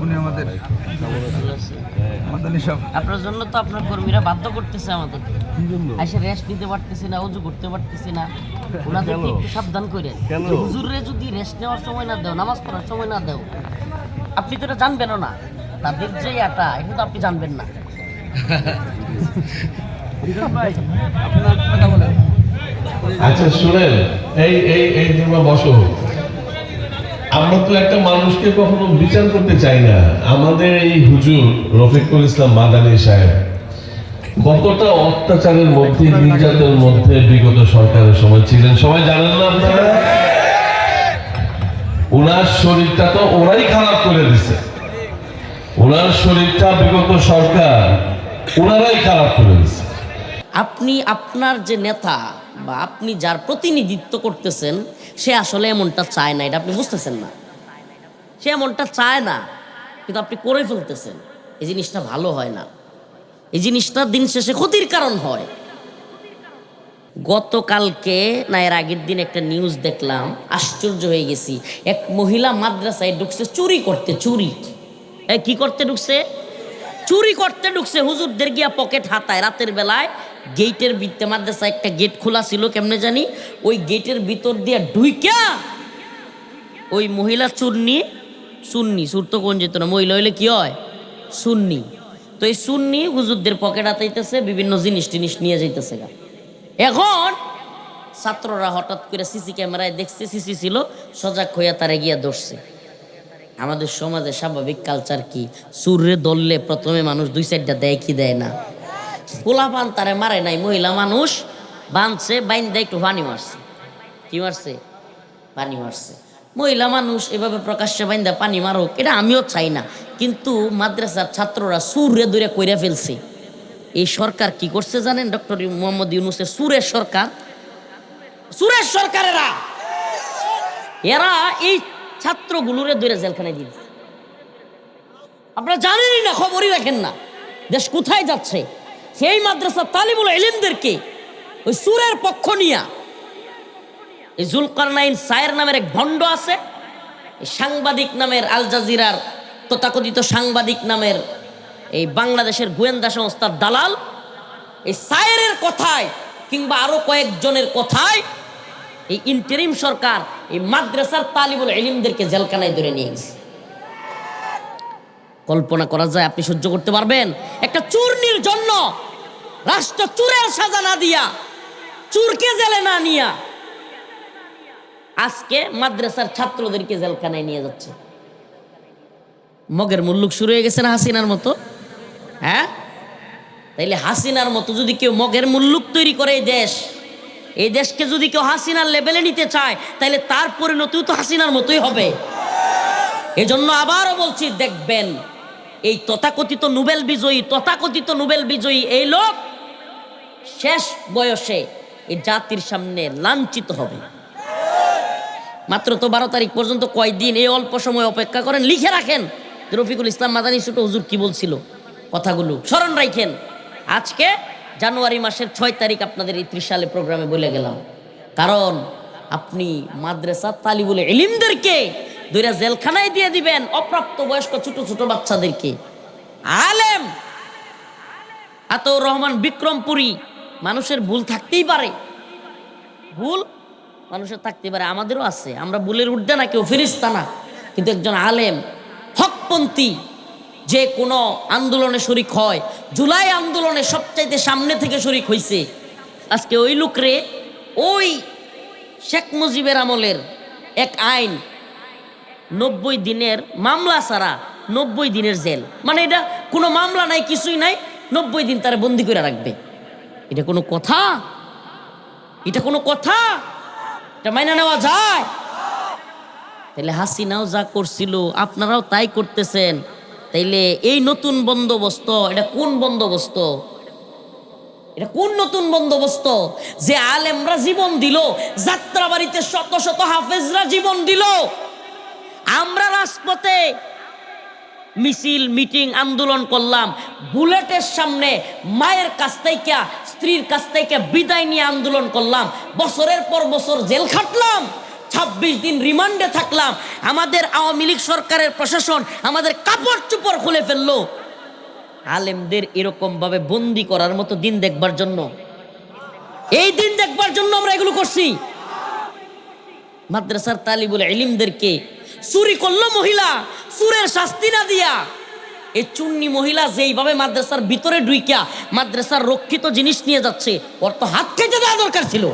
উনি আমাদের সব আপনার জন্য তো আপনার কর্মীরা বাধ্য করতেছে আমাদের এসে রেস্ট নিতে পারতেছি না, উজু করতে পারতেছি না। ওনাদেরকে একটু সাবধান করে, হুজুরে যদি রেস্ট নেওয়ার সময় না দেও, নামাজ পড়ার সময় না দেও, আপনি তো এটা জানবেনও না। তাদের যে এটা তো আপনি জানবেন না। আচ্ছা শুনেন, এই এই এই তোমরা বসো। আমরা তো একটা মানুষকে কখনো বিচার করতে চাই না। আমাদের এই হুজুর রফিকুল ইসলাম মাদানী সাহেব কতটা অত্যাচারের মধ্যে, নির্যাতনের মধ্যে বিগত সরকারের সময় ছিলেন সবাই জানেন না আপনারা? ওনার শরীরটা তো ওরাই খারাপ করে দিছে। ওনার শরীরটা বিগত সরকার ওনারাই খারাপ করে দিছে। আপনি আপনার যে নেতা বা আপনি যার প্রতিনিধিত্ব করতেছেন সে আসলে এমনটা চায় না, এটা আপনি বুঝতেছেন না। সে এমনটা চায় না, কিন্তু আপনি করে ফেলতেছেন। এই জিনিসটা ভালো হয় না, এই জিনিসটা দিন শেষে ক্ষতির কারণ হয়। গতকালকে না এর আগের দিন একটা নিউজ দেখলাম, আশ্চর্য হয়ে গেছি। এক মহিলা মাদ্রাসায় ঢুকছে চুরি করতে। চুরি কি করতে ঢুকছে? চুরি করতে ঢুকছে। হুজুরদের গিয়া পকেট হাতায় রাতের বেলায়। গেটের ভিতরে মাদ্রাসা একটা গেট খোলা ছিল, কেমনে জানি ওই গেটের ভিতর দিয়ে ঢুইকা ওই মহিলা সুন্নি সুর তো কোন যেত না, মহিলা হইলে কি হয় সুন্নি। তো এই সুন্নি হুজুরদের পকেট হাতাইতেছে, বিভিন্ন জিনিস টিনিস নিয়ে যাইতেছে। এখন ছাত্ররা হঠাৎ করে সিসি ক্যামেরায় দেখছে, সিসি ছিল, সজাগ হইয়া তারে গিয়া ধরছে। আমাদের সমাজে স্বাভাবিক কালচার কি, সুরে ধরলে প্রথমে মানুষ দুই সাইডটা দেয় কি দেয় না। পোলাপান তারে মারে নাই, মহিলা মানুষ বাঁধছে, বাইন্দা একটু পানি মারছে। কি মারছে? পানি মারছে। মহিলা মানুষ এভাবে প্রকাশ্যে বাইন্দা পানি মারুক, এটা আমিও চাই না, কিন্তু মাদ্রাসার ছাত্ররা সুরে দূরে কইরা ফেলছে। এই সরকার কি করছে জানেন? ডক্টর মোহাম্মদ ইউনূসের সুরের সরকার, সুরের সরকারেরা এরা এই ছাত্রগুলোরে ধরে জেলখানায় দিয়েছে। আপনারা জানেনই না, খবরই রাখেন না, দেশ কোথায় যাচ্ছে। সেই মাদ্রাসা তালিবুল ইলমদেরকে ওই সুরের পক্ষ নিয়া এই জুলকারনাইন সায়ের নামের এক ভণ্ড আছে, এই সাংবাদিক নামের আল জাজিরার তথাকথিত সাংবাদিক নামের এই বাংলাদেশের গোয়েন্দা সংস্থার দালাল, এই সায়েরের কথায় কিংবা আরো কয়েকজনের কথায় এই ইন্টারিম সরকার এই মাদ্রাসার তালিবুল ইলমদেরকে জেলখানায় ধরে নিয়ে গেছে। কল্পনা করা যায়? আপনি সহ্য করতে পারবেন? একটা চুরনির জন্য রাষ্ট্র চুরের সাজা না দিয়া, চুরকে জেলে না নিয়া, আজকে মাদ্রাসার ছাত্রদেরকে জেলখানায় নিয়ে যাচ্ছে। মগের মুল্লুক শুরু হয়ে গেছে না হাসিনার মতো? হ্যাঁ, তাইলে হাসিনার মতো যদি কেউ মগের মুল্লুক তৈরি করে এই দেশকে যদি কেউ হাসিনার লেভেলে নিতে চায়, তাহলে তার পরিণতিও তো হাসিনার মতোই হবে। এজন্য আবারও বলছি, দেখবেন এই তথাকথিত নোবেল বিজয়ী এই লোক শেষ বয়সে এই জাতির সামনে লাঞ্ছিত হবে। মাত্র তো 12 তারিখ পর্যন্ত কয়দিন, এই অল্প সময় অপেক্ষা করেন, লিখে রাখেন রফিকুল ইসলাম মাদানী ছোট হুজুর কি বলছিল, কথাগুলো স্মরণ রাখেন। আজকে জানুয়ারি মাসের 6 তারিখ আপনাদের এই 30 সালে প্রোগ্রামে বলে গেলাম, কারণ আপনি মাদ্রাসা তালিবুল ইলমদেরকে দুইটা জেলখানায় দিয়ে দিবেন, অপ্রাপ্ত বয়স্ক ছোট ছোট বাচ্চাদেরকে। আলেম আতাউর রহমান বিক্রমপুরী, মানুষের ভুল থাকতেই পারে, ভুল মানুষের থাকতে পারে, আমাদেরও আছে, আমরা ভুলের ঊর্ধ্বে না, কেউ ফেরেশতা না, কিন্তু একজন আলেম হকপন্থী যে কোনো আন্দোলনে শরিক হয়, জুলাই আন্দোলনে সবচাইতে সামনে থেকে শরিক হয়েছে, আজকে ওই লোকরে ওই শেখ মুজিবের আমলের এক আইন 90 দিনের মামলা ছাড়া 90 দিনের জেল, মানে এটা কোনো মামলা নাই, কিছুই নাই, 90 দিন তারা বন্দি করে রাখবে। এটা কোনো কথা? এটা কোনো কথা? এটা মাইনা নেওয়া যায়? তাইলে হাসিনাও যা করছিল আপনারাও তাই করতেছেন। তাইলে এই নতুন বন্দোবস্ত, এটা কোন বন্দোবস্ত? এটা কোন নতুন বন্দোবস্ত? যে আলেমরা জীবন দিল, যাত্রাবাড়িতে শত শত হাফেজরা জীবন দিল, আমরা রাজপথে মিছিল, মিটিং, আন্দোলন করলাম, বুলেটের সামনে মায়ের কাছ থেকে, স্ত্রীর কাছ থেকে বিদায় নিয়ে আন্দোলন করলাম, বছরের পর বছর জেল খাটলাম, 26 দিন রিমান্ডে থাকলাম, আমাদের আওয়ামী লীগ সরকারের প্রশাসন আমাদের কাপড় চোপড় খুলে ফেললো আলেমদের এরকম ভাবে বন্দি করার মতো দিন দেখবার জন্য। এই দিন দেখবার জন্য আমরা এগুলো করছি। মাদ্রাসার তালিবুল ইলমদেরকে চুরি করলো মহিলা, চুরের শাস্তি না দিয়া এই চুন্নি মহিলা যেইভাবে মাদ্রাসার ভিতরে ঢুইকা মাদ্রাসার রক্ষিত জিনিস নিয়ে যাচ্ছে, ওর তো হাত কেটে দেওয়া দরকার ছিল।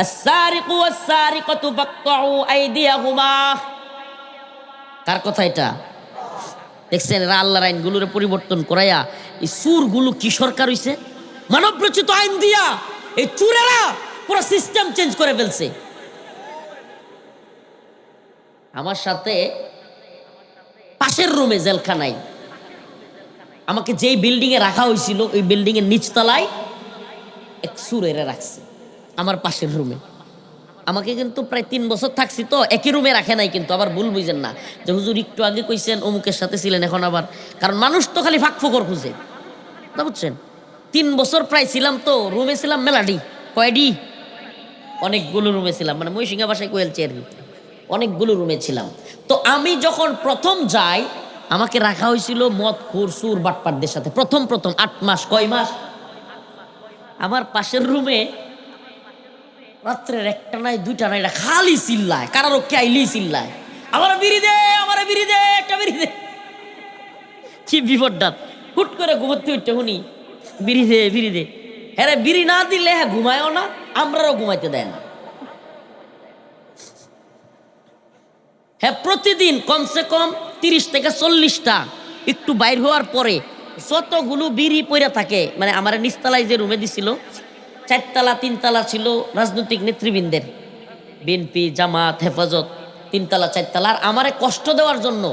আস-সারিকু ওয়াস-সারিকাতু ফাকতাউ আইদিয়াহুমা, কার কথা এটা? দেখছেন এরা আল্লাহর আইনগুলোর পরিবর্তন করাইয়া এই চুরগুলো কি সরকার হইছে? মানব রচিত আইন দিয়া এই চুরেরা পুরো সিস্টেম চেঞ্জ করে ফেলছে। আমার সাথে পাশের রুমে জেলখানায় আমাকে যেই বিল্ডিং এ রাখা হয়েছিল ওই বিল্ডিং এর নিচতলায় এক চুরেরা রাখছে আমার পাশের রুমে। আমাকে কিন্তু প্রায় 3 বছর থাকছি, তো একই রুমে রাখে নাই, কিন্তু আবার ভুল বুঝেন না যে হুজুর একটু আগে কইছেন অমুকের সাথে ছিলেন, এখন আবার, কারণ মানুষ তো খালি ফাঁকফোকর খুঁজে, বুঝছেন? 3 বছর প্রায় ছিলাম, তো রুমে ছিলাম মেলাডি, কয়ডি, অনেকগুলো রুমে ছিলাম, মানে মহিষিঙ্গা বাসায় কোয়েলছি আর কি, অনেকগুলো রুমে ছিলাম। তো আমি যখন প্রথম যাই আমাকে রাখা হয়েছিল মদখোর সুর বাটপারদের সাথে, প্রথম 8 মাস, কয় মাস। আমার পাশের রুমে রাত্রের 1টা নাই 2টা নাই, এটা খালি চিল্লায়, কারারক্ষী আইলেই চিল্লায়, আমার বিড়ি দে, আমার বিড়ি দে, একটা বিড়ি দে। কি বিপদটা, হুট করে ঘুমাতে উঠতে শুনি বিড়ি দে বিড়ি দে। হ্যাঁ, বিড়ি না দিলে হ্যাঁ ঘুমায়ও না, আমরাও ঘুমাইতে দেয় না। হ্যাঁ, প্রতিদিন কমসে কম 30 থেকে 40টা একটু বাইর হওয়ার পরে যতগুলো বিড়ি পইরা থাকে, মানে আমার নিচতলায় যে রুমে দিছিল 4 তলা 3 তলা ছিল রাজনৈতিক নেতৃবৃন্দের, বিএনপি, জামাত, হেফাজত, 3 তলা 4 তলা। আর আমারে কষ্ট দেওয়ার জন্য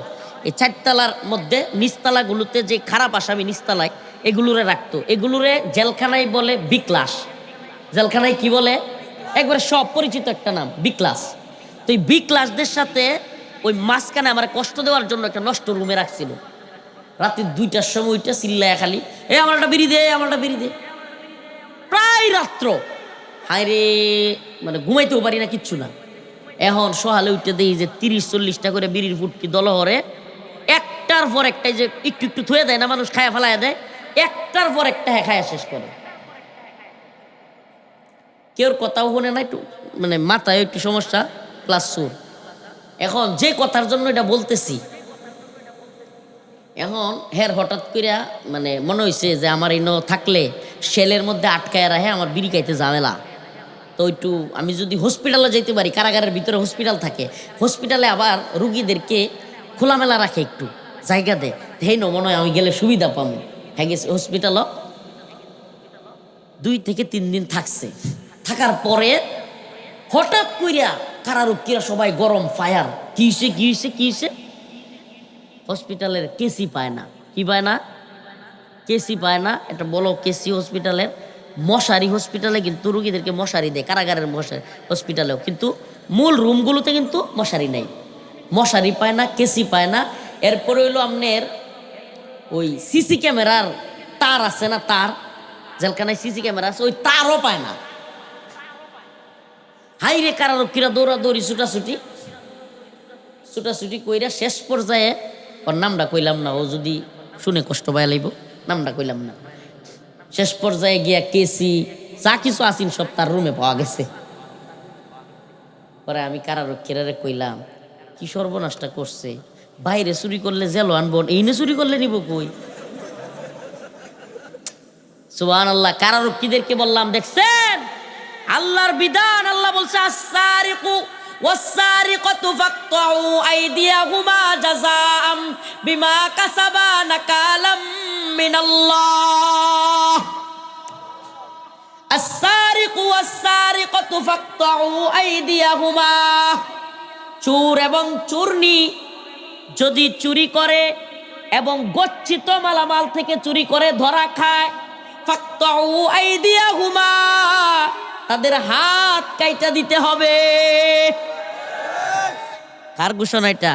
এই 4 তলার মধ্যে নিচতলাগুলোতে যে খারাপ আসামি নিচতলায় এগুলোরে রাখতো, এগুলোরে জেলখানায় বলে বিক্লাস। জেলখানায় কি বলে? একবারে সব পরিচিত একটা নাম, বিক্লাস। তো এই বিক্লাসদের সাথে ওই মাঝখানে আমার কষ্ট দেওয়ার জন্য একটা নষ্ট রুমে রাখছিল। রাত্রি 2টার সময় ওইটা চিল্লায় খালি, আমার একটা বিড়ি দে, আমার একটা বিড়ি দে, প্রায় রাত্র। হায় রে, মানে ঘুমাইতেও পারি না, কিচ্ছু না। এখন সহালে উঠে দেই যে 30-40টা করে বিড়ির ফুটকি দলহরে একটার পর একটা, যে একটু একটু থুয়ে দেয় না মানুষ, খায়া ফেলায় দেয়, একটার পর একটা খায়া শেষ করে। কেউর কথাও শোনে না, একটু মানে মাথায় একটু সমস্যা প্লাস সুর। এখন যে কথার জন্য এটা বলতেছি, এখন হের হঠাৎ করিয়া মানে মনে হয়েছে যে আমার ইনো থাকলে সেলের মধ্যে আটকায় রাখে, আমার বিড়ি খাইতে ঝামেলা। তো একটু আমি যদি হসপিটালে যেতে পারি, কারাগারের ভিতরে হসপিটাল থাকে, হসপিটালে আবার রুগীদেরকে খোলামেলা রাখে, একটু জায়গা দেয়, হেই নো মনে হয় আমি গেলে সুবিধা পাবো। হ্যাঁ, গেছে হসপিটালও 2 থেকে 3 দিন থাকছে। থাকার পরে হঠাৎ কইরা কারারক্ষীরা সবাই গরম ফায়ার, কি হয়েছে হসপিটালের কেসি পায় না। কি পায় না? কেসি পায় না। এটা বলো কেসি হসপিটালের মশারি, হসপিটালে কিন্তু রুগীদেরকে মশারি দেয়, কারাগারের মশারি হসপিটালেও, কিন্তু মূল রুমগুলোতে কিন্তু মশারি নেই, মশারি পায় না, কেসি পায় না। এরপরে হইলো আপনার ওই সিসি ক্যামেরার তার আছে না, তার জেলখানায় সিসি ক্যামেরা আছে, ওই তারও পায় না। হাইরে কারারক্ষীরা দৌড়াদৌড়ি ছুটাছুটি কইরা শেষ পর্যায়ে, ওর নামটা কইলাম না, ও যদি শুনে কষ্ট পায় লাইব, নামটা কইলাম না। শেষ পর্যায়ে গিয়া কেসি যা কিছু আসিন সব তার রুমে পাওয়া গেছে। পরে আমি কারারক্ষীরা কইলাম, কি সর্বনাশটা করছে, বাইরে চুরি করলে জেল আনবো, এইনে চুরি করলে নিব কই? সুবহানাল্লাহ। কারারক্ষীদেরকে বললাম, দেখছেন আল্লাহর বিধান, আল্লাহ বলছে আস-সারিকু ওয়াস-সারিকাতু ফাকতাউ আইদিয়াহুমা জাযাআম বিমা কাসাবা নাকালাম মিনাল্লাহ। আস-সারিকু ওয়াস-সারিকাতু ফাকতাউ আইদিয়াহুমা, চোর এবং চোরনি যদি চুরি করে এবং গচ্ছিত মালামাল থেকে চুরি করে ধরা খায়, ফাকতাউ আইদিয়াহুমা, তাদের হাত কাইটা দিতে হবে। কার ঘোষণা এটা?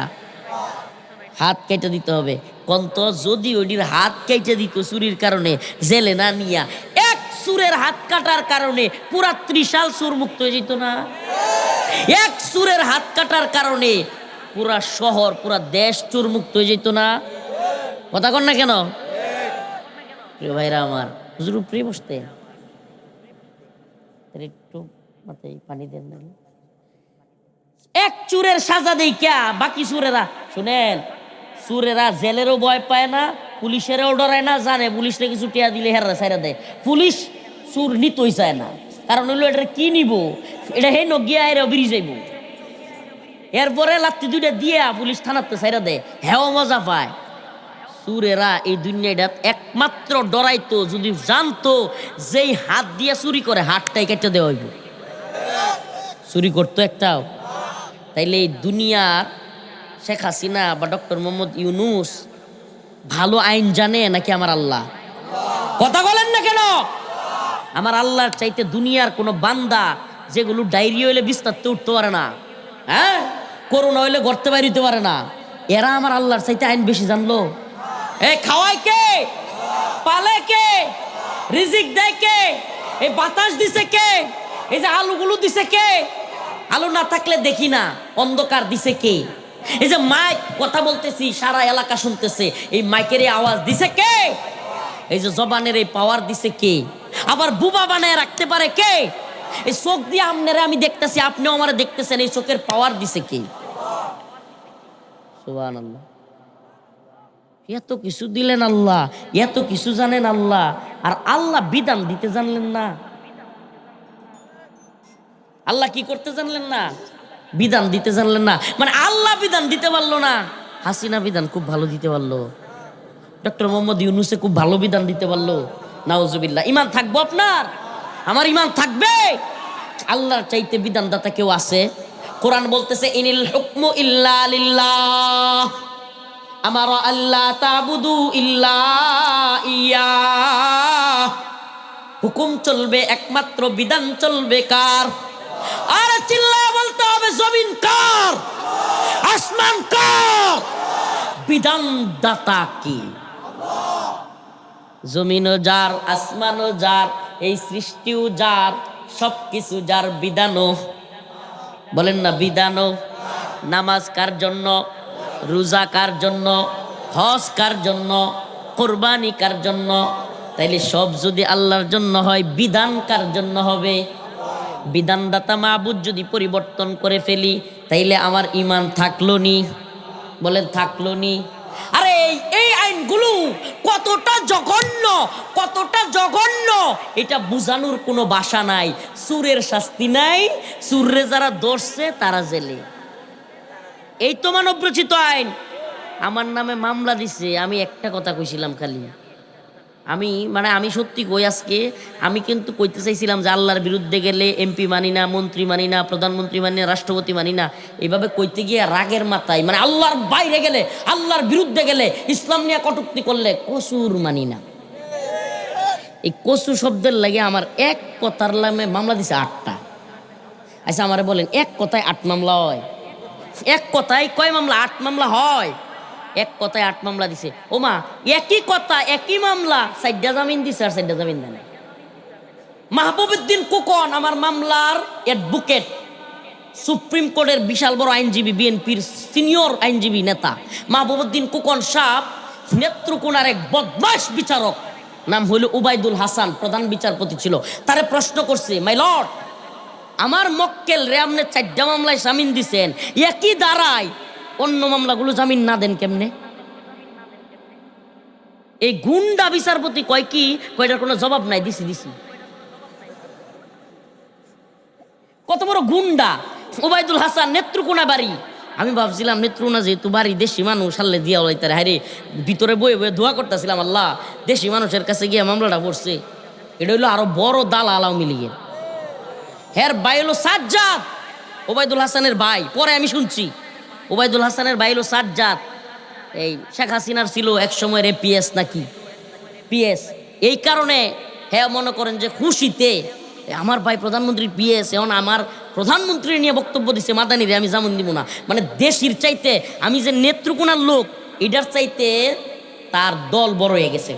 হাত কাইটা দিতে হবে। কন্ত যদি ওইটির হাত কাইটা দিত চুরির কারণে, জেলে না নিয়া, এক চুরের হাত কাটার কারণে পুরা 30 সাল চুর মুক্ত হয়ে যেত না? এক চোরের হাত কাটার কারণে পুরা শহর পুরা দেশ চোর মুক্ত হয়ে যেত না? কথা কন না কেন? প্রিয় ভাইরা আমার, হুজুর উপরে বসতে একটু মাথায় পানি দেন না। এক চোরের সাজা দেই ক্যা বাকি চোরেরা, শুনেন, চোরেরা জেলেরও ভয় পায় না, পুলিশেরও ডরায় না, জানে পুলিশে কিছু টিয়া দিলে হেরা সাইরা দেয়। পুলিশ চোর নিতই চায় না, কারণ হইলো এটা কি নিব, এটা হে নগিয়া এর বেরিয়ে যাইব। এরপরে লাত্তি দুইটা দিয়া পুলিশ থানাতে সাইরা দেয়, হেও মজা পায়। চোরেরা এই দুনিয়াটা একমাত্র ডরাইতো যদি জানতো যেই হাত দিয়ে চুরি করে হাতটাই কেটে দেওয়া হইব। চুরি করতো একটাও। তাইলে এই দুনিয়ার শেখ হাসিনা বা ডক্টর মোহাম্মদ ইউনুস ভালো আইন জানে নাকি আমার আল্লাহ? কথা বলেন না কেন? আমার আল্লাহর চাইতে দুনিয়ার কোনো বান্দা যেগুলো ডায়রিয়া হইলে বিস্তারতে উঠতে পারে না, হ্যাঁ, করোনা হইলে গর্তে বাইরে হইতে পারে না, এরা আমার আল্লাহর চাইতে আইন বেশি জানলো। এই খাওয়ায় কে, পালে কে, রিজিক দেয় কে, এই বাতাস দিছে কে, এই যে আলুগুলো দিছে কে, আলু না থাকলে দেখি না, অন্ধকার দিছে কে, এই যে মাইক কথা বলতেছি সারা এলাকা শুনতেছে, এই মাইকের এই আওয়াজ দিছে কে, এই যে জবানের এই পাওয়ার দিছে কে, আবার বুবা বানায় রাখতে পারে কে, এই চোখ দিয়ে আপনারে আমি দেখতেছি আপনিও আমারে দেখতেছেন, এই চোখের পাওয়ার দিছে কে? সুবহানাল্লাহ। এত কিছু দিলেন আল্লাহ, এত কিছু জানেন আল্লাহ, আর আল্লাহ বিধান দিতে জানলেন না। আল্লাহ কি করতে জানলেন না? বিধান দিতে জানলেন না। মানে আল্লাহ বিধান দিতে পারলো না, হাসিনা বিধান খুব ভালো দিতে পারলো, ডক্টর মোহাম্মদ ইউনুসে খুব ভালো বিধান দিতে পারলো। নাউজুবিল্লাহ। ইমান থাকবো আপনার? আমার ইমান থাকবে? আল্লাহর চাইতে বিধানদাতা কেউ আছে? কোরআন বলতেছে ইনিল হুকমু ইল্লা লিল্লাহ, আমারা আল্লাহ তাবুদু ইল্লা ইয়া। হুকুম চলবে একমাত্র, বিধান চলবে কার? আর চিল্লা বলতে হবে জমিন কার, আসমান কার, বিধানদাতা কি? জমিনও যার, আসমানও যার, এই সৃষ্টিও যার, সবকিছু যার, বিধানও। বলেন না বিধানও। নামাজ কার জন্য, রোজা কার জন্য, হজ কার জন্য, কোরবানি কার জন্য? তাইলে সব যদি আল্লাহর জন্য হয়, বিধান কার জন্য হবে? বিধানদাতা মাবুদ যদি পরিবর্তন করে ফেলি, তাইলে আমার ইমান থাকলো নি? বলেন থাকলো নি? আরে এই আইনগুলো কতটা জঘন্য, কতটা জঘন্য, এটা বুঝানোর কোনো ভাষা নাই। চোরের শাস্তি নাই, চোররে যারা ধরছে তারা জেলে। এই তো মানব রচিত আইন। আমার নামে মামলা দিছে, আমি একটা কথা কইছিলাম খালি, আমি সত্যি কই, আজকে আমি কিন্তু কইতে চাইছিলাম যে আল্লাহর বিরুদ্ধে গেলে এমপি মানি না, মন্ত্রী মানি না, প্রধানমন্ত্রী মানি না, রাষ্ট্রপতি মানি না, এইভাবে কইতে গিয়ে রাগের মাথায়, মানে আল্লাহর বাইরে গেলে, আল্লাহর বিরুদ্ধে গেলে, ইসলাম নিয়ে কটূক্তি করলে কসুর মানি না। এই কসু শব্দের লাগে আমার এক কথার নামে মামলা দিছে 8টা। আচ্ছা আমারে বলেন, এক কথায় 8 মামলা হয়? এক কথায় কয় মামলা? 8 মামলা হয়। এক কথায় 8 মামলা দিছে। ও মা, একই কথা একই মামলা 4টা জামিন দিছে আর 4টা জামিন দেয় না। মাহবুবউদ্দিন খোকন আমার মামলার অ্যাডভোকেট, সুপ্রিম কোর্টের বিশাল বড় আইনজীবী, বিএনপির সিনিয়র আইনজীবী নেতা মাহবুবউদ্দিন খোকন সাহেব নেত্রকোনার এক বদমাশ বিচারক, নাম হইল উবাইদুল হাসান, প্রধান বিচারপতি ছিল। তারে প্রশ্ন করছে, মাই লর্ড, আমার মক্কেল রে আপনি 4টা মামলায় জামিন দিছেন, একই দাঁড়ায় অন্য মামলাগুলো জামিন না দেন কেমনে? এই গুন্ডা বিচারপতি কয় কি, কয়টার কোনো জবাব নাই, দিছি। কত বড় গুন্ডা উবাইদুল হাসান, নেত্রকোনা বাড়ি। আমি ভাবছিলাম নেত্রকোনা যেহেতু বাড়ি, দেশি মানুষ আল্লে দিয়া ওলাইতারে, হারে ভিতরে বয়ে বয়ে দোয়া করতেছিলাম, আল্লাহ দেশি মানুষের কাছে গিয়ে মামলাটা পড়ছে। এটা হইলো আরো বড় দালাল আওয়ামী লীগের। হের ভাই হলো সাজ্জাদ, ওবায়দুল হাসানের ভাই। পরে আমি শুনছি ওবায়দুল হাসানের ভাই হলো সাজ্জাদ, এই শেখ হাসিনার ছিল এক সময়ের পিএস নাকি পিএস। এই কারণে হ্যাঁ মনে করেন যে খুশিতে আমার ভাই প্রধানমন্ত্রীর পিএস, এখন আমার প্রধানমন্ত্রী নিয়ে বক্তব্য দিচ্ছে মাদানিরে, আমি জামিন দিব না। মানে দেশির চাইতে আমি যে নেত্রকোনার লোক, এটার চাইতে তার দল বড় হয়ে গেছে।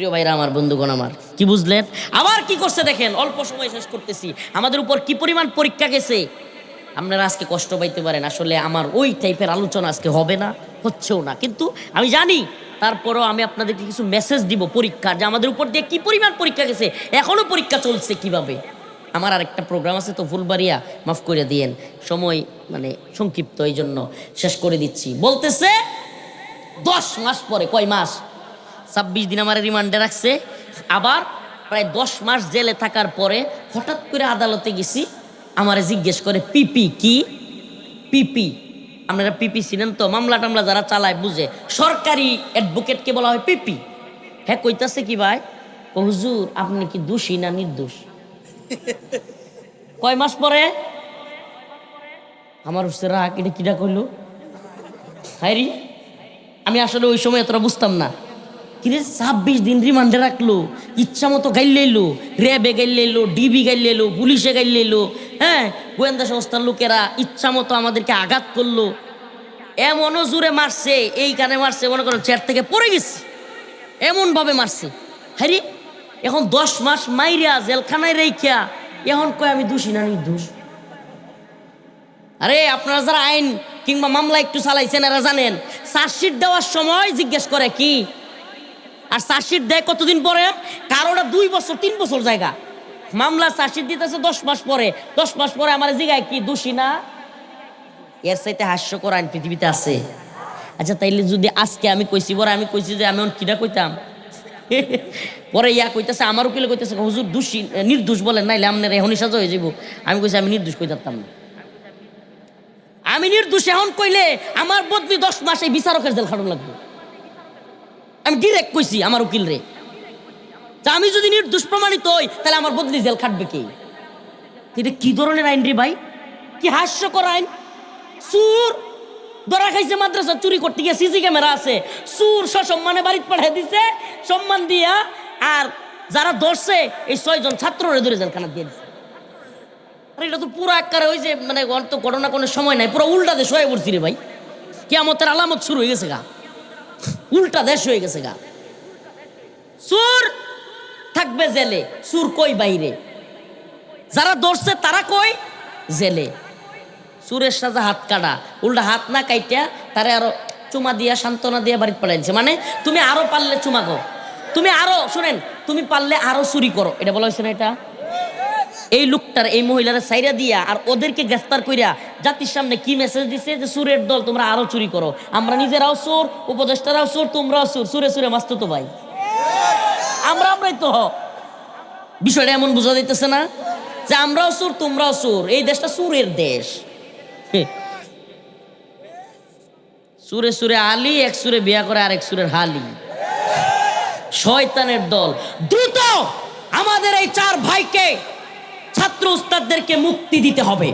প্রিয় ভাইরা আমার, বন্ধুগণ আমার, কি বুঝলেন? আবার কি করছে দেখেন, অল্প সময় শেষ করতেছি। আমাদের উপর কি পরিমাণ পরীক্ষা গেছে। আপনারা আজকে কষ্ট পাইতে পারেন, আসলে আমার ওই টাইপের আলোচনা আজকে হবে না, হচ্ছেও না, কিন্তু আমি জানি তারপরও আমি আপনাদেরকে কিছু মেসেজ দিব পরীক্ষার, যে আমাদের উপর দিয়ে কি পরিমাণ পরীক্ষা গেছে, এখনো পরীক্ষা চলছে কিভাবে। আমার আরেকটা প্রোগ্রাম আছে তো ফুলবাড়িয়া, মাফ করে দিয়েন, সময় মানে সংক্ষিপ্ত, এই জন্য শেষ করে দিচ্ছি। বলতেছে 10 মাস পরে, কয় মাস, 26 দিন আমার রিমান্ডে রাখছে। আবার প্রায় 10 মাস জেলে থাকার পরে হঠাৎ করে আদালতে গেছি, আমারে জিজ্ঞেস করে পিপি কি। পিপি, আপনারা পিপি ছিলেন তো, মামলা টামলা যারা চালায় বুঝে, সরকারি অ্যাডভোকেটকে বলা হয় পিপি। হ্যাঁ, কইতাছে কি ভাই, ও হুজুর আপনি কি দোষী না নির্দোষ? কয় মাস পরে আমার হচ্ছে রাগ, এটা কিটা কইলো হাইরি। আমি আসলে ওই সময় এতটা বুঝতাম না। কিরে 26 দিন রিমান্ডে রাখলো, ইচ্ছা মতো গাইলেইলো, র্যাবে গাইলেইলো, ডিবি গাইলেইলো, পুলিশে গাইলেইলো, হ্যাঁ, গোয়েন্দা সংস্থার লোকেরা ইচ্ছা মতো আমাদেরকে আঘাত করলো, এমনও জোরে মারছে, এই কানে মারছে মনে করো চেয়ার থেকে পড়ে গেছে, এমনভাবে মারছে। হ্যাঁ, এখন 10 মাস মাইরা জেলখানায় রেখা এখন কয় আমি দোষী না নির্দোষ। আরে আপনারা যারা আইন কিংবা মামলা একটু চালাইছেন এরা জানেন, চার্জশিট দেওয়ার সময় জিজ্ঞেস করে কি, আর চার্জশিট দেয় কতদিন পরে, কারোটা 2 বছর 3 বছর জায়গা। মামলা চার্জশিট দিতেছে 10 মাস পরে, 10 মাস পরে আমার জিগায় কি দোষী না। এর চাইতে হাস্যকর আইন পৃথিবীতে আছে? আচ্ছা তাইলে যদি আজকে আমি কইছি, পরে আমি কইছি যে আমি কিটা কইতাম, পরে ইয়া কইতেছে, আমার উকিলে কইতেছে হুজুর দোষী নির্দোষ বলেন, নাইলে আপনার এখনই সাজা হয়ে যাব। আমি কইছি আমি নির্দোষ কইতাম না, আমি নির্দোষ এখন কইলে আমার বদলি 10 মাস এই বিচারকের জেল খাটন লাগবে। আমি ডিরেক্ট কইছি আমার উকিল রে, আমি যদি নির্দোষ প্রমাণিত হই তাহলে আমার বদলি জেল খাটবে কে? এটা কি ধরনের আইন রে ভাই, কি হাস্যকর আইন। সুর ধরা খাইছে মাদ্রাসা চুরি করতে গিয়ে, সিসি ক্যামেরা আছে, সুর সসম্মানে বাড়িতে পাঠিয়ে দিছে সম্মান দিয়া, আর যারা ধরছে এই 6 জন ছাত্ররে ধরে জেলখানা দিয়ে দিছে। আর এটা তো পুরো একবারে ওই যে মানে তো ঘটনা কোনো সময় নাই, পুরো উল্টা দেশ হয়ে পড়ছি রে ভাই, কিয়ামতের আলামত শুরু হয়ে গেছে গা, উল্টা দেশ হয়ে গেছে গা। সুর থাকবে জেলে, সুর কই বাইরে, যারা ধরছে তারা কই জেলে। সুরের সাজা হাত কাটা, উল্টা হাত না কাইটা তারে আরো চুমা দিয়া সান্ত্বনা দিয়া বাড়িতে পাঠাইছে। মানে তুমি আরো পারলে চুমা গো, তুমি আরো শুনেন, তুমি পারলে আরো চুরি করো, এটা বলা হয়েছে না? এটা এই লোকটার, এই মহিলারা সাইরা দিয়া আর ওদেরকে গ্রেফতার কইরা জাতির সামনে কি মেসেজ দিছে, যে সুরের দল তোমরা আরো চুরি করো, আমরা নিজেরাও চোর, উপদেষ্টারাও চোর, তোমরাও চোর, সুরে সুরে মাস্ত তো ভাই, আমরাই তো। বিষয়টা এমন বোঝা যাইতেছে না যে আমরাও চোর তোমরাও চোর, এই দেশটা চোরের দেশ। সুরে সুরে আলী, এক সুরে বিয়া করে আরেক সুরের হালি, শয়তানের দল। দ্রুত আমাদের এই 4 ভাইকে, ছাত্র উস্তাদদেরকে মুক্তি দিতে হবে।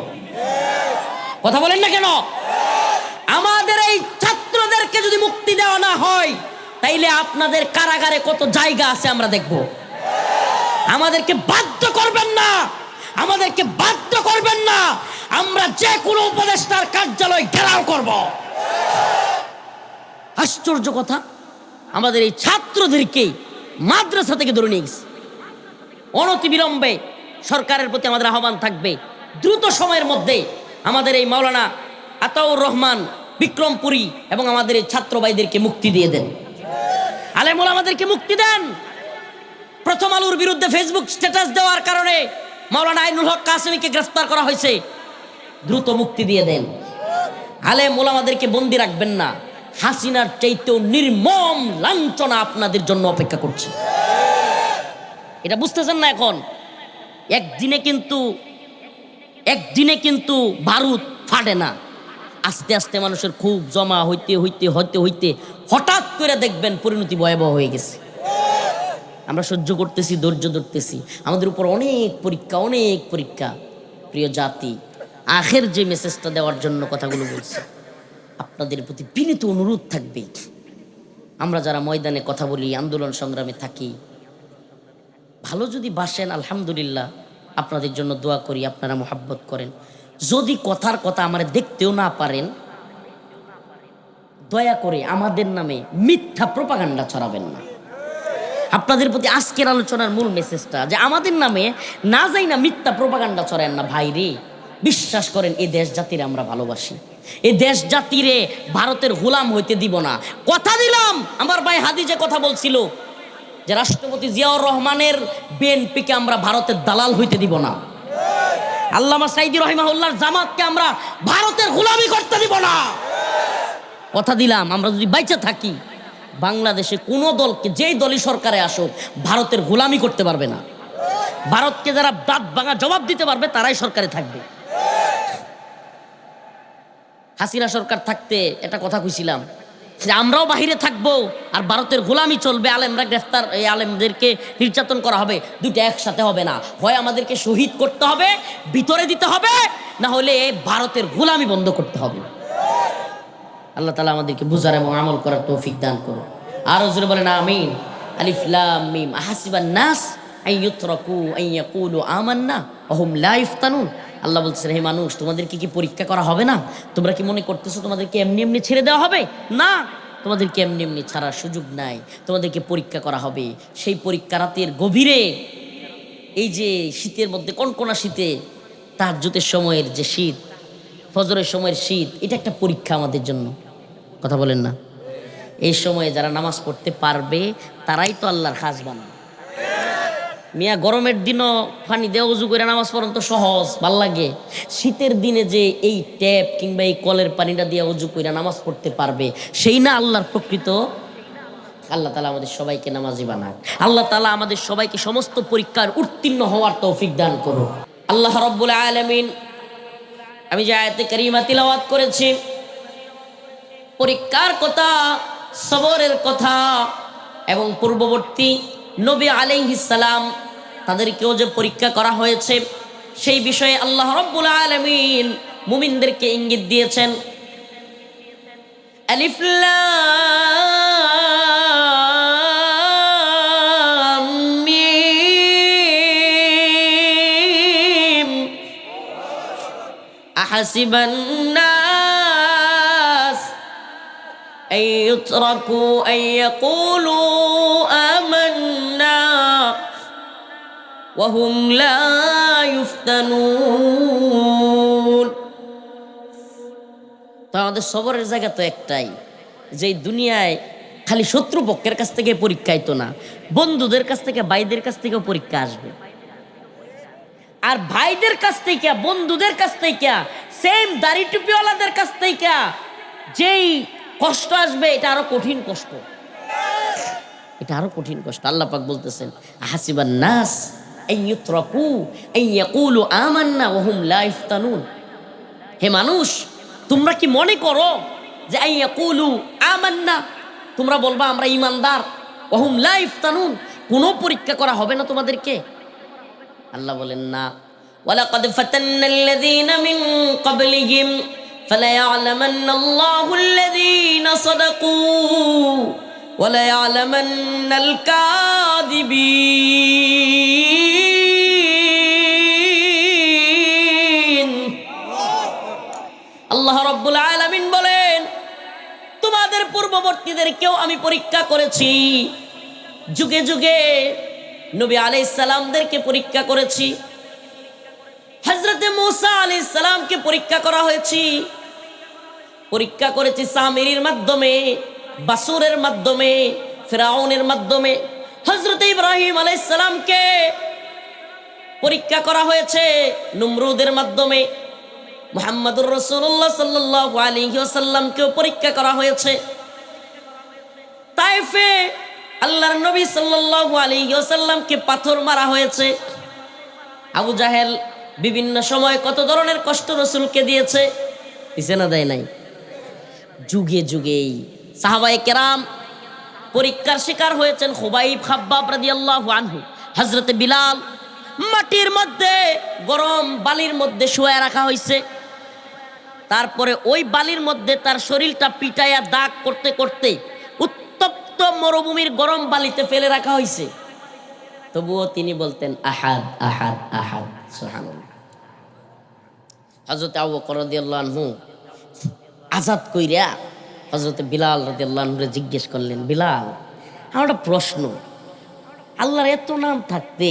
কথা বলেন না কেন? আমাদের এই ছাত্রদেরকে যদি মুক্তি দেওয়া না হয় তাইলে আপনাদের কারাগারে কত জায়গা আছে আমরা দেখব। আমাদেরকে বাধ্য করবেন না, আমাদেরকে বাধ্য করবেন না, আমরা যে কোনো উপদেষ্টার কার্যালয় ঘেরাও করব। আশ্চর্য কথা, আমাদের এই ছাত্রদেরকে মাদ্রাসা থেকে ধরে নিয়ে গেছে। অনতিবিলম্বে সরকারের প্রতি আমাদের আহ্বান থাকবে, দ্রুত সময়ের মধ্যে আমাদের এই মাওলানা আতাউর রহমান বিক্রমপুরী এবং আমাদের এই ছাত্র ভাইদেরকে মুক্তি দিয়ে দেন, আলেম ওলামাদেরকে মুক্তি দেন। প্রথম আলোর বিরুদ্ধে ফেসবুক স্ট্যাটাস দেওয়ার কারণে মাওলানা আইনুল হক কাসেমীকে গ্রেফতার করা হয়েছে, দ্রুত মুক্তি দিয়ে দেন। আলেম ওলামাদেরকে বন্দি রাখবেন না, হাসিনার চাইতেও নির্মম লাঞ্ছনা আপনাদের জন্য অপেক্ষা করছে। এটা বুঝতেছেন না? এখন একদিনে কিন্তু বারুদ ফাটে না, আস্তে আস্তে মানুষের খুব জমা হইতে হইতে হইতে হইতে হঠাৎ করে দেখবেন পরিণতি ভয়াবহ হয়ে গেছে। আমরা সহ্য করতেছি, ধৈর্য ধরতেছি, আমাদের উপর অনেক পরীক্ষা। প্রিয় জাতি, আখের যে মেসেজটা দেওয়ার জন্য কথাগুলো বলছি, আপনাদের প্রতি বিনীত অনুরোধ থাকবে, আমরা যারা ময়দানে কথা বলি, আন্দোলন সংগ্রামে থাকি, ভালো যদি বাসেন আলহামদুলিল্লাহ, আপনাদের জন্য দোয়া করি, আপনারা মোহাব্বত করেন। যদি কথার কথা আমরা দেখতেও না পারেন, দয়া করে আমাদের নামে মিথ্যা প্রপাগান্ডা ছড়াবেন না। আপনাদের প্রতি আজকের আলোচনার মূল মেসেজটা যে আমাদের নামে না যাই না মিথ্যা প্রোপাগান্ডা ছড়ায় না ভাই রে। বিশ্বাস করেন এই দেশ জাতিরে আমরা ভালোবাসি, এই দেশ জাতিরে ভারতের গোলাম হইতে দিব না। কথা দিলাম, আমার ভাই হাদি যে কথা বলছিল যে রাষ্ট্রপতি জিয়াউর রহমানের বিএনপিকে আমরা ভারতের দালাল হইতে দিব না, আল্লামা সাইদি রহিমাহুল্লাহর জামাতকে আমরা ভারতের গোলামি করতে দিব না। কথা দিলাম, আমরা যদি বাইচে থাকি বাংলাদেশে কোনো দলকে, যেই দলই সরকারে আসুক, ভারতের গোলামি করতে পারবে না। ভারতকে যারা দাঁত ভাঙা জবাব দিতে পারবে তারাই সরকারে থাকবে। হাসিনা সরকার থাকতে একটা কথা কইছিলাম যে আমরাও বাহিরে থাকবো আর ভারতের গোলামি চলবে, আলেমরা গ্রেফতার, এই আলেমদেরকে নির্যাতন করা হবে, দুইটা একসাথে হবে না। হয় আমাদেরকে শহীদ করতে হবে, ভিতরে দিতে হবে, না হলে ভারতের গোলামি বন্ধ করতে হবে। আল্লাহ তাআলা আমাদেরকে বুঝার এবং আমল করার তৌফিক দান করুন। আরো জোরে বলেন আমিন। আলিফ লাম মিম আহাসিবান নাস আইয়ুতরাকু আইয়াকুলু আমান্না ওয়া হুম লা ইফতানুন। আল্লাহ বলতেছেন, হে মানুষ, তোমাদেরকে কি পরীক্ষা করা হবে না? তোমরা কি মনে করতেছো তোমাদেরকে এমনি এমনি ছেড়ে দেওয়া হবে? না, তোমাদেরকে এমনি এমনি ছাড়ার সুযোগ নাই, তোমাদেরকে পরীক্ষা করা হবে। সেই পরীক্ষা রাতের গভীরে, এই যে শীতের মধ্যে, কনকনা শীতে, তাহাজ্জুদের সময়ের যে শীত, ফজরের সময়ের শীত, এটা একটা পরীক্ষা আমাদের জন্য। কথা বলেন না? এই সময়ে যারা নামাজ পড়তে পারবে তারাই তো আল্লাহর খাস বান্দা। মিয়া গরমের দিনও পানি দিয়ে উজু করে নামাজ পড়েন তো সহজ, ভাল লাগে। শীতের দিনে যে এই ট্যাপ কিংবা এই কলের পানিটা দিয়ে উজু করে নামাজ পড়তে পারবে, সেই না আল্লাহর প্রকৃত। আল্লাহ তাআলা আমাদের সবাইকে নামাজি বানাক। আল্লাহ তাআলা আমাদের সবাইকে সমস্ত পরীক্ষার উত্তীর্ণ হওয়ার তৌফিক দান করুন। আল্লাহ রাব্বুল আলামিন, আমি যে আয়াতে কারিমা তিলাওয়াত করেছি, পরীক্ষার কথা, সবরের কথা, এবং পূর্ববর্তী নবী আলাইহিস সালাম তাদেরকেও যে পরীক্ষা করা হয়েছে, সেই বিষয়ে আল্লাহ রাব্বুল আলামিন মুমিনদেরকে ইঙ্গিত দিয়েছেন। আলিফ লাম মিম আহাসিবান নাস আইয়ুতরাকু আইয়াকুলু আমান্না ওয়া হুম লা ইফতানুন। তো আমাদের সবরের জায়গা তো একটাই, যে দুনিয়ায় খালি শত্রুপক্ষের কাছ থেকে পরীক্ষা আইতো না, বন্ধুদের কাছ থেকে, ভাইদের কাছ থেকেও পরীক্ষা আসবে। আর ভাইদের কাছ থেকে, বন্ধুদের কাছ থেকে, সেম দাড়ি টুপিওয়ালাদের কাছ থেকে যেই কষ্ট আসবে, এটা আরো কঠিন কষ্ট, এটা আরো কঠিন কষ্ট। আল্লাহ পাক বলতেছেন, হাসিবান নাস আইয়ুতরাকু আইয়াকুলু আমান্না ওয়া হুম লা ইফতানুন। হে মানুষ, তোমরা কি মনে করো যে আইয়াকুলু আমান্না, তোমরা বলবা আমরা ঈমানদার, ওয়া হুম লা ইফতানুন, কোনো পরীক্ষা করা হবে না তোমাদেরকে? আল্লাহ বলেন না, ওয়ালাকাদ ফাতান্নাল্লাযীনা মিন ক্বাবলিহিম ফালায়া'লামান্নাল্লাহুল্লাযীনা সাদাকু ওয়ালায়া'লামান্নাল কাযিবিন। আল্লাহ রাব্বুল আলামিন বলেন, তোমাদের পূর্ববর্তীদেরকেও আমি পরীক্ষা করেছি, যুগে যুগে নবী আলাইহিস সালামদেরকে পরীক্ষা করেছি, হযরতে মূসা আলাইহিস সালামকে পরীক্ষা করা হয়েছে, পরীক্ষা করেছি সামিরীর মাধ্যমে, বাসুরের মাধ্যমে, ফিরাউনের মাধ্যমে। হযরতে ইব্রাহিম আলাইহিস সালামকে পরীক্ষা করা হয়েছে নমরুদের মাধ্যমে। মুহাম্মদুর রাসূলুল্লাহ সাল্লাল্লাহু আলাইহি ওয়াসাল্লামকেও পরীক্ষা করা হয়েছে। তায়েফে আল্লাহর নবী সাল্লাল্লাহু আলাইহি ওয়াসাল্লামকে পাথর মারা হয়েছে। আবু জাহেল বিভিন্ন সময় কত ধরনের কষ্ট রাসূলকে দিয়েছে, দিছে না দেয় নাই? যুগে যুগেই সাহাবায়ে কেরাম পরীক্ষার শিকার হয়েছেন। খুবাইব খাব্বাব রাদিয়াল্লাহু আনহু, হযরতে বিলাল, মাটির মধ্যে, গরম বালির মধ্যে শুয়ায় রাখা হয়েছে। তারপরে ওই বালির মধ্যে তার শরীরটা পিটাইয়া দাগ করতে করতে উত্তপ্ত মরুভূমির গরম বালিতে ফেলে রাখা হয়েছে। তবুও তিনি বলতেন আহাদ আহাদ আহাদ, সুবহানাল্লাহ। হযরত আবু বকর রাদিয়াল্লাহু আনহু আজাদ কইরা হযরত বিলাল রাদিয়াল্লাহু আনহুকে জিজ্ঞেস করলেন, বিলাল, আমার একটা প্রশ্ন, আল্লাহর এত নাম থাকতে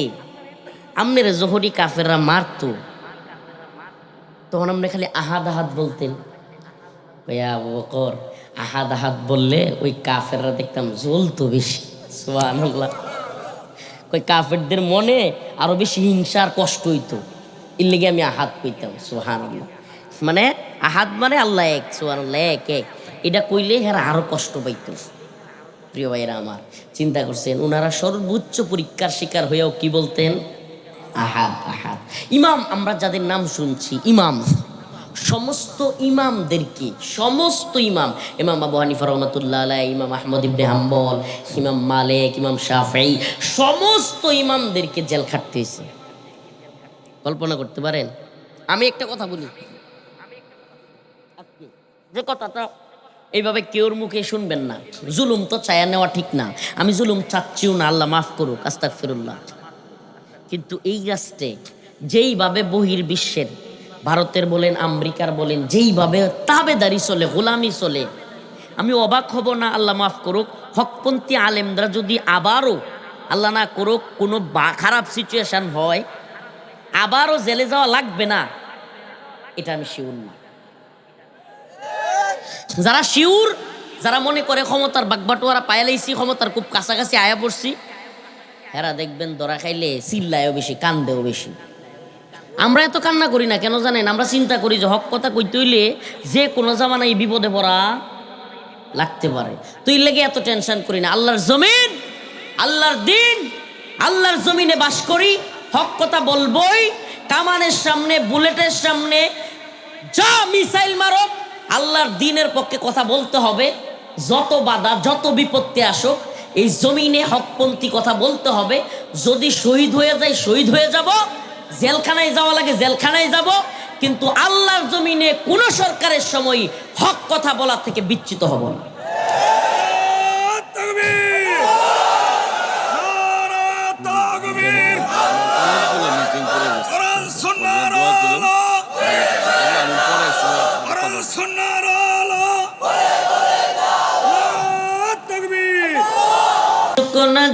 আমনের যখনই কাফেররা মারতো তখন আপনি খালি আহাদ আহাদ বলতেন। ভাইয়া আবু বকর আহাদ আহাদ বললে ওই কাফেররা দেখতাম জ্বলতো বেশি। সুবহানাল্লাহ। ওই কাফেরদের মনে আরো বেশি হিংসা আর কষ্ট হইতো, এর লেগে আমি আহাদ কইতাম। সুবহানাল্লাহ। মানে আহাদ মানে আল্লাহ এক, সুবহানাল্লাহ এক এক, এটা কইলে হেরা আরো কষ্ট পাইতো। প্রিয় ভাইয়েরা আমার, চিন্তা করছেন ওনারা সর্বোচ্চ পরীক্ষার শিকার হয়েও কি বলতেন? আহাদ আহাদ। ইমাম আমরা যাদের নাম শুনছি, ইমাম, সমস্ত ইমামদেরকে, সমস্ত ইমাম, ইমাম আবু হানিফা রহমাতুল্লাহ আলাইহি, ইমাম আহমদ ইবনে হাম্বল, ইমাম মালিক, ইমাম শাফিঈ, সমস্ত ইমামদেরকে জেল খাটতে হয়েছে। কল্পনা করতে পারেন? আমি একটা কথা বলি, যে কথাটা এইভাবে কেউর মুখে শুনবেন না। জুলুম তো চায়া নেওয়া ঠিক না, আমি জুলুম চাচ্ছিও না, আল্লাহ মাফ করুক, আস্তাগফিরুল্লাহ। কিন্তু এই রাষ্ট্রে যেইভাবে বহির্বিশ্বের, ভারতের বলেন আমেরিকার বলেন, যেইভাবে তাবেদারি চলে, গোলামি চলে, আমি অবাক হব না, আল্লাহ মাফ করুক, হকপন্থী আলেমরা যদি আবারও, আল্লাহ না করুক, কোনো খারাপ সিচুয়েশন হয়, আবারও জেলে যাওয়া লাগবে না, এটা আমি শিওর না। যারা শিওর, যারা মনে করে ক্ষমতার বাগবাটোয়ারা পাইলাইছি, ক্ষমতার খুব কাছাকাছি আয়া পড়ছি, এরা দেখবেন ধরা খাইলে চিল্লায়ও বেশি, কান্দেও বেশি। আমরা এত কান্না করি না কেন জানেন? আমরা চিন্তা করি যে হক কথা কইতে হইলে যে কোনো জামানায় বিপদে পড়া লাগতে পারে, তো এর লেগে এত টেনশন করি না। আল্লাহর জমিন, আল্লাহর দিন, আল্লাহর জমিনে বাস করি, হক কথা বলবই। কামানের সামনে, বুলেটের সামনে যা মিসাইল মারো, আল্লাহর দিনের পক্ষে কথা বলতে হবে। যত বাধা, যত বিপত্তি আসুক, এই জমিনে হকপন্থী কথা বলতে হবে। যদি শহীদ হয়ে যায়, শহীদ হয়ে যাব, জেলখানায় যাওয়া লাগে জেলখানায় যাব, কিন্তু আল্লাহর জমিনে কোন সরকারের সময় হক কথা বলা থেকে বিচ্যুত হব না।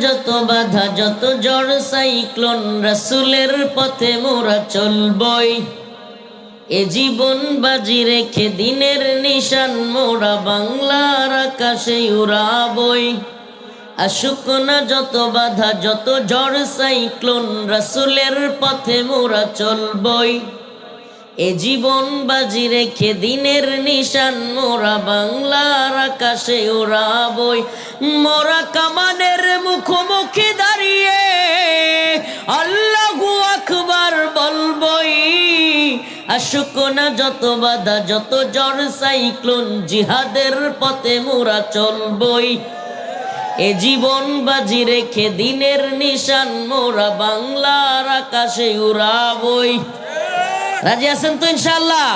যত বাধা, যত ঝড় সাইক্লোন, রাসূলের পথে মোরা চলবই। এ জীবন বাজি রেখে দিনের নিশান মোরা বাংলার আকাশে উড়াবই। আসুক না যত বাধা, যত ঝড় সাইক্লোন, রাসূলের পথে মোরা চলবই। এ জীবন বাজি রেখে দিনের নিশান মোরা বাংলার আকাশে উড়াবই। মোরা কামানের মুখোমুখি দাঁড়িয়ে আল্লাহু আকবার বলবই। আসুক না যত বাধা, যত ঝড় সাইক্লোন, জিহাদের পথে মোরা চলবই। এ জীবন বাজি রেখে দিনের নিশান মোরা বাংলার আকাশে উড়াবই। রাজি আছেন তো ইনশাআল্লাহ?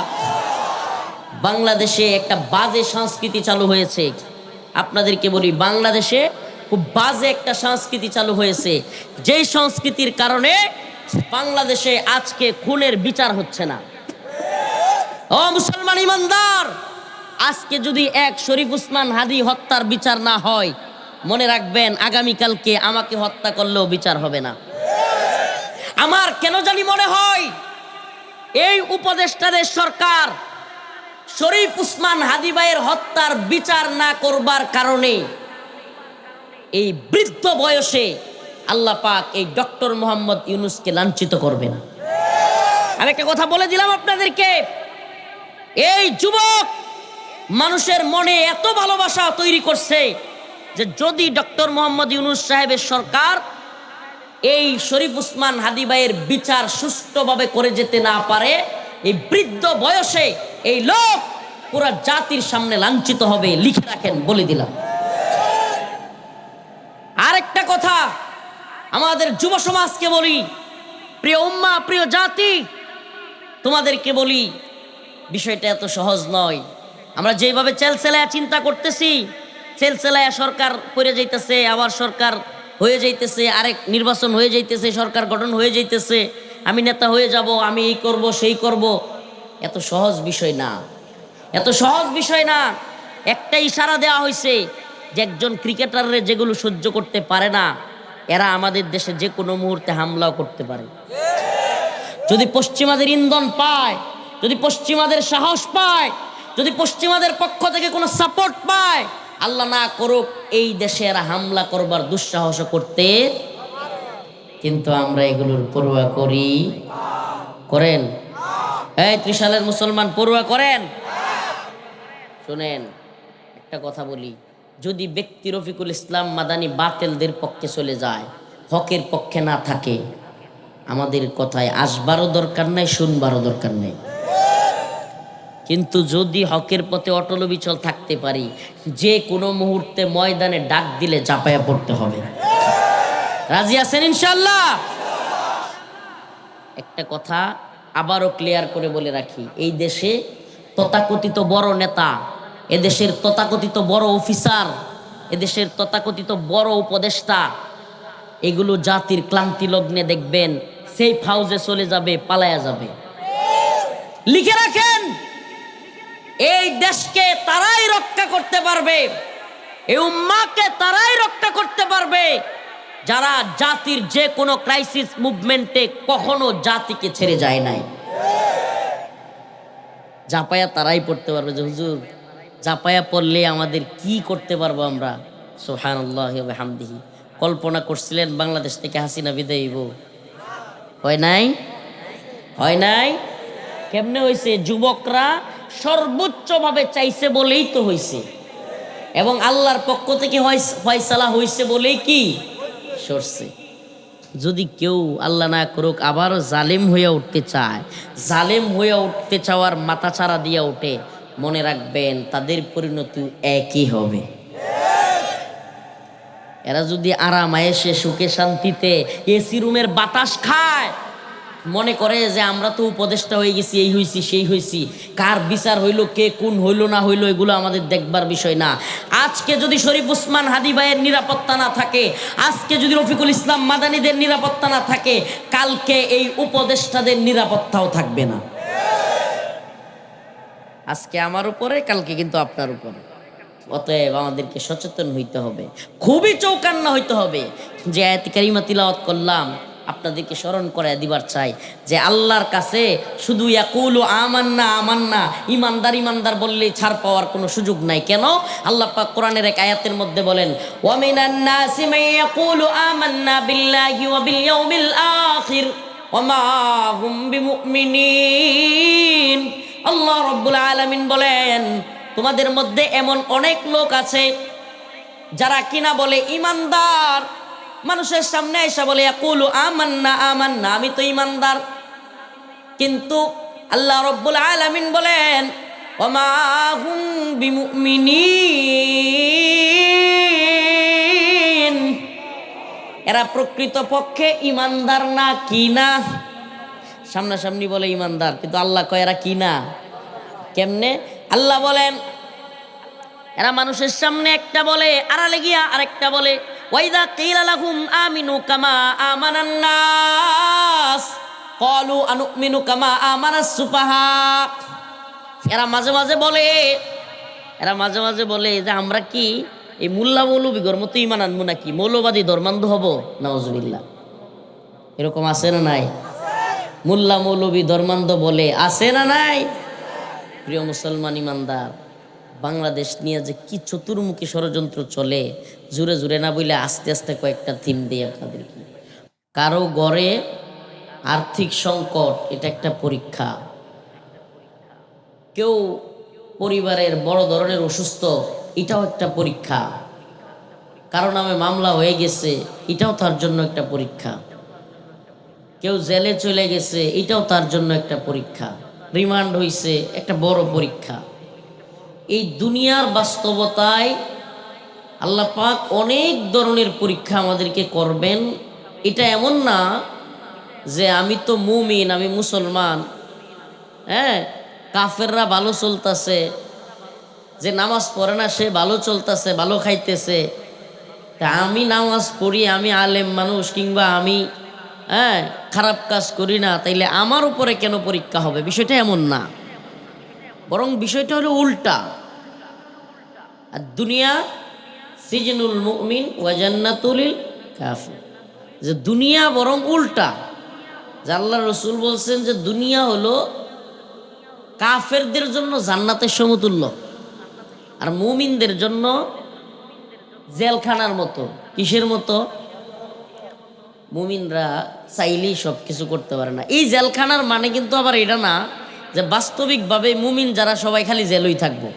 বাংলাদেশে একটা বাজে সংস্কৃতি চালু হয়েছে। আপনাদেরকে বলি, বাংলাদেশে খুব বাজে একটা সংস্কৃতি চালু হয়েছে, যেই সংস্কৃতির কারণে বাংলাদেশে আজকে খুনের বিচার হচ্ছে না। ও মুসলমান ইমানদার, আজকে যদি এক শরীফ উসমান হাদি হত্যার বিচার না হয়, মনে রাখবেন আগামীকালকে আমাকে হত্যা করলেও বিচার হবে না। আমার কেন জানি মনে হয় এই উপদেষ্টাদের সরকার শরীফ উসমান হাদি ভাইয়ের হত্যার বিচার না করবার কারণে এই বৃদ্ধ বয়সে আল্লাহ পাক এই ডক্টর মোহাম্মদ ইউনূসকে লাঞ্ছিত করবেন। আমি একটা কথা বলে দিলাম আপনাদেরকে, এই যুবক মানুষের মনে এত ভালোবাসা তৈরি করছে যে যদি ডক্টর মোহাম্মদ ইউনূস সাহেবের সরকার এই শরীফ উসমান হাদি ভাইয়ের বিচার সুষ্ঠুভাবে করে যেতে না পারে, এই বৃদ্ধ বয়সে এই লোক পুরা জাতির সামনে লাঞ্ছিত হবে। লিখে রাখেন, বলে দিলাম। আরেকটা কথা আমাদের যুব সমাজকে বলি, প্রিয় উম্মাহ, প্রিয় জাতি, তোমাদেরকে বলি, বিষয়টা এত সহজ নয়। আমরা যেভাবে চেলচেলায়া চিন্তা করতেছি, চেলচেলায়া সরকার করে যাইতেছে, আবার সরকার হয়ে যাইতেছে, আরেক নির্বাচন হয়ে যাইতেছে, সরকার গঠন হয়ে যাইতেছে, আমি নেতা হয়ে যাব, আমি এই করব সেই করব, এত সহজ বিষয় না, এত সহজ বিষয় না। একটা ইশারা দেওয়া হয়েছে যে একজন ক্রিকেটারের যেগুলো সহ্য করতে পারে না, এরা আমাদের দেশে যে কোনো মুহূর্তে হামলাও করতে পারে। যদি পশ্চিমাদের ইন্ধন পায়, যদি পশ্চিমাদের সাহস পায়, যদি পশ্চিমাদের পক্ষ থেকে কোনো সাপোর্ট পায়, আল্লাহ না করুক এই দেশে এরা হামলা করবার দুঃসাহস করতে, কিন্তু আমরা এগুলোর পরোয়া করি? করেন? এই ত্রিশালের মুসলমান পরোয়া করেন? শুনেন একটা কথা বলি, যদি ব্যক্তি রফিকুল ইসলাম মাদানী বাতিলদের পক্ষে চলে যায়, হকের পক্ষে না থাকে, আমাদের কথায় আসবারও দরকার নাই, শুনবারও দরকার নেই। কিন্তু যদি হকের পথে অটল বিচল থাকতে পারি, যে কোনো মুহূর্তে ময়দানে ডাক দিলে ঝাঁপায়া পড়তে হবে। রাজি আছেন ইনশাআল্লাহ? একটা কথা আবারও ক্লিয়ার করে বলে রাখি, এই দেশে তথাকথিত বড় নেতা, এদেশের তথাকথিত বড় অফিসার, এদেশের তথাকথিত বড় উপদেষ্টা, এগুলো জাতির ক্লান্তি লগ্নে দেখবেন সেই হাউসে চলে যাবে, পালায়া যাবে। লিখে রাখেন, এই দেশকে তারাই রক্ষা করতে পারবে, এই উম্মাহকে তারাই রক্ষা করতে পারবে যারা জাতির যে কোনো ক্রাইসিস মুভমেন্টে কখনো জাতিকে ছেড়ে যায় নাই। জাপায়া তারাই পড়তে পারবে। যে হুজুর জাপায়া পড়লে আমাদের কি করতে পারবো আমরা? সুবহানাল্লাহি ওয়া বিহামদিহি। কল্পনা করছিলেন বাংলাদেশ থেকে হাসিনা বিদায় হইব? হয় নাই? হয় নাই? কেমনে হয়েছে? যুবকরা সর্বোচ্চভাবে চাইছে বলেই তো হয়েছে, এবং আল্লাহর পক্ষ থেকে ফয়সালা হয়েছে বলেই কি সরছে। যদি কেউ আল্লাহ না করুক আবারও জালেম হয়ে উঠতে চায়, জালেম হয়ে উঠতে চাওয়ার মাথা ছাড়া দিয়ে ওঠে, মনে রাখবেন তাদের পরিণতি একই হবে। এরা যদি আরাম আয়েশে সুখে শান্তিতে এসি রুমের বাতাস খায়, মনে করে যে আমরা তো উপদেষ্টা হয়ে গেছি, এই হইছি সেই হইছি, কার বিচার হইল, কে কোন হইল না হইল, এগুলো আমাদের দেখবার বিষয় না। আজকে যদি শরীফ উসমান হাদি ভাইয়ের নিরাপত্তা না থাকে, আজকে যদি রফিকুল ইসলাম মাদানীদের নিরাপত্তা না থাকে, কালকে এই উপদেষ্টাদের নিরাপত্তাও থাকবে না। আজকে আমার উপরে, কালকে কিন্তু আপনার উপরে। অতএব আমাদেরকে সচেতন হইতে হবে, খুবই চৌকান্না হইতে হবে। যে আয়াত কারিমা তিলাওয়াত করলাম, আপনাদেরকে স্মরণ করে দিবার চাই যে আল্লাহর কাছে শুধু ইয়াকুলু আমান্না আমান্না, ইমানদার ইমানদার বললেই ছাড় পাওয়ার কোনো সুযোগ নাই। কেন? আল্লাহ পাক কোরআনের এক আয়াতের মধ্যে বলেন, ওয়া মিনান নাসি মান ইয়াকুলু আমান্না বিল্লাহি ওয়া বিল ইয়াউমিল আখির ওয়া মা হুম বিমুমিনিন। আল্লাহ রাব্বুল আলামিন বলেন, তোমাদের মধ্যে এমন অনেক লোক আছে যারা কিনা বলে ইমানদার, মানুষের সামনে এসে বলে ইয়াকুলু আমান্না আমান্না, আমি তো ইমানদার, কিন্তু আল্লাহ রাব্বুল আলামিন বলেন ওয়া মা হুম বিমুমিনিন, এরা প্রকৃতপক্ষে ইমানদার না। কি না? সামনাসামনি বলে ইমানদার, কিন্তু আল্লাহ কয় এরা কি না। কেমনে? আল্লাহ বলেন এরা মানুষের সামনে একটা বলে, আড়ালে গিয়া আরেকটা বলে। ওয়াইদা কিলা লাহুম আমিনু কামা আমানান নাস ক্বালু আনুমিনু কামা আমানাস সুফাহা। এরা মাঝে মাঝে বলে যে আমরা কি এই মোল্লা মৌলবীগর মতো ঈমান আনবো নাকি? মৌলবাদী ধর্মান্ধ হব? নাউজুবিল্লাহ। এরকম আছে না নাই? মোল্লা মৌলবী ধর্মান্ধ বলে, আছে না নাই? প্রিয় মুসলমান ইমানদার, বাংলাদেশ নিয়ে যে কি চতুর্মুখী ষড়যন্ত্র চলে, জুড়ে জুড়ে না বইলে আস্তে আস্তে কয়েকটা থিম দিই আপনাদেরকে। কারো ঘরে আর্থিক সংকট, এটা একটা পরীক্ষা। কেউ পরিবারের বড় ধরনের অসুস্থ, এটাও একটা পরীক্ষা। কারো নামে মামলা হয়ে গেছে, এটাও তার জন্য একটা পরীক্ষা। কেউ জেলে চলে গেছে, এটাও তার জন্য একটা পরীক্ষা। রিমান্ড হইছে, একটা বড় পরীক্ষা। এই দুনিয়ার বাস্তবতায় আল্লাহ পাক অনেক ধরনের পরীক্ষা আমাদেরকে করবেন। এটা এমন না যে আমি তো মুমিন, আমি মুসলমান, হ্যাঁ, কাফেররা ভালো চলতেছে, যে নামাজ পড়ে না সে ভালো চলতেছে, ভালো খাইতেছে, তা আমি নামাজ পড়ি, আমি আলেম মানুষ, কিংবা আমি খারাপ কাজ করি না, তাইলে আমার উপরে কেন পরীক্ষা হবে? বিষয়টা এমন না, বরং বিষয়টা হলো উল্টা। আর দুনিয়া সিজনুল মুমিন ওয়া জান্নাতুল কাফির। যে দুনিয়া বরং উল্টা, যে আল্লাহ রসুল বলছেন যে দুনিয়া হলো কাফেরদের জন্য জান্নাতের সমতুল্য, আর মুমিনদের জন্য জেলখানার মতো। কিসের মতো? মুমিনরা চাইলেই সব কিছু করতে পারে না। এই জেলখানার মানে কিন্তু আবার এটা না যে বাস্তবিকভাবে মুমিন যারা সবাই খালি জেলই থাকবো,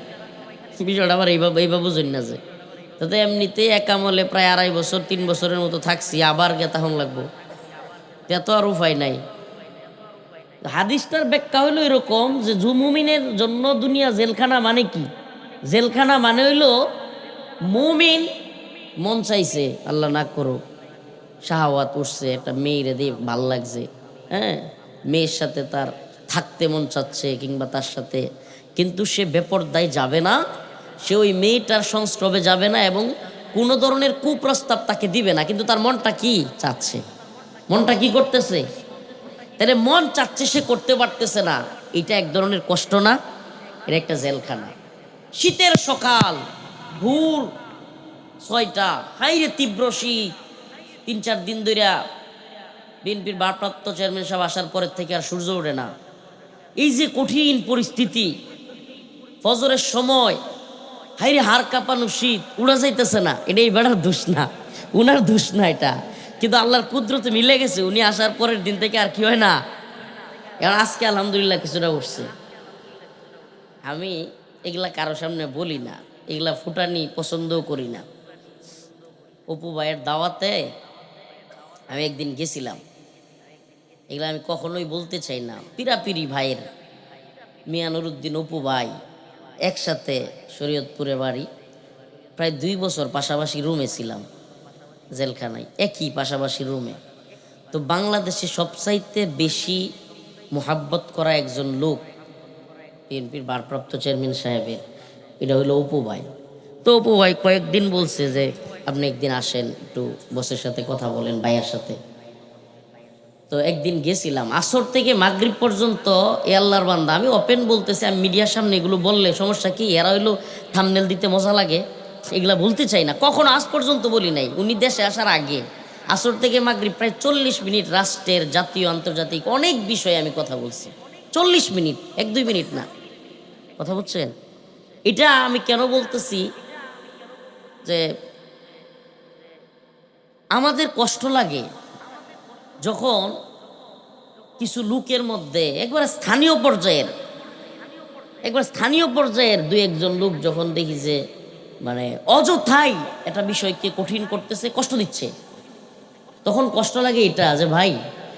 বিষয়টা আবার এইভাবে বুঝুন না। যে তাতে এমনিতেই এক আমলে প্রায় 2.5 বছর 3 বছরের মতো থাকছি, আবার গেতাহন লাগবো, এত আর উপায় নাই। হাদিসটার ব্যাখ্যা হইলো এরকম যে মুমিনের জন্য দুনিয়া জেলখানা মানে কি? জেলখানা মানে হইলো মুমিন মন চাইছে, আল্লাহ না করো, শাহওয়াত উঠছে, একটা মেয়েরে দিয়ে ভাল লাগছে, হ্যাঁ, মেয়ের সাথে তার থাকতে মন চাচ্ছে কিংবা তার সাথে, কিন্তু সে বেপরদায় যাবে না, সে ওই মেয়েটার সংস্রবে যাবে না এবং কোনো ধরনের কুপ্রস্তাব তাকে দিবে না, কিন্তু তার মনটা কি চাচ্ছে, মনটা কি করতেছে, তাহলে মন চাচ্ছে সে করতে পারতেছে না, এটা এক ধরনের কষ্ট না? এটা একটা জেলখানা। শীতের সকাল, ভোর 6টা, হাইরে তীব্র শীত, 3-4 দিন ধরে বিএনপির ভারপ্রাপ্ত চেয়ারম্যান সাহেব আসার পরের থেকে আর সূর্য ওঠে না। এই যে কঠিন পরিস্থিতি, ফজরের সময় হাইরে হাড় কাঁপানো শীত, উড়া যাইতেছে না, এটা এই বেড়ার দোষ না, উনার দোষ না এটা, কিন্তু আল্লাহর কুদরতে মিলে গেছে। উনি আসার পরের দিন থেকে আর কি হয় না, এখন আজকে আলহামদুলিল্লাহ কিছুটা উঠছে। আমি এগুলা কারো সামনে বলি না, এগুলা ফুটানি পছন্দও করি না। অপু ভাইয়ের দাওয়াতে আমি একদিন গেছিলাম, এগুলো আমি কখনোই বলতে চাই না। পিরাপিরি ভাইয়ের, মিয়া নুরুদ্দিন অপু ভাই একসাথে শরীয়তপুরে বাড়ি, প্রায় 2 বছর পাশাপাশি রুমে ছিলাম জেলখানায়, একই পাশাপাশি রুমে। তো বাংলাদেশে সবচাইতে বেশি মোহাব্বত করা একজন লোক বিএনপির ভারপ্রাপ্ত চেয়ারম্যান সাহেবের, এটা হলো অপু ভাই। তো অপু ভাই কয়েকদিন বলছে যে আপনি একদিন আসেন, একটু বসের সাথে কথা বলেন ভাইয়ের সাথে। তো একদিন গেছিলাম, আসর থেকে মাগরিব পর্যন্ত এ আল্লাহর বান্দা, আমি ওপেন বলতেছি, আমি মিডিয়ার সামনে এগুলো বললে সমস্যা কি? এরা হইলো থাম্বনেল দিতে মজা লাগে, এগুলা বলতে চাই না, কখনো আজ পর্যন্ত বলি নাই। উনি দেশে আসার আগে আসর থেকে মাগরিব প্রায় 40 মিনিট রাষ্ট্রের, জাতীয়, আন্তর্জাতিক অনেক বিষয়ে আমি কথা বলছি। 40 মিনিট, 1-2 মিনিট না, কথা বলছেন? এটা আমি কেন বলতেছি যে আমাদের কষ্ট লাগে যখন কিছু লোকের মধ্যে একবার স্থানীয় পর্যায়ের 2-1 লোক যখন দেখি যে মানে অযথাই একটা বিষয়কে কঠিন করতেছে, কষ্ট দিচ্ছে, তখন কষ্ট লাগে এটা যে ভাই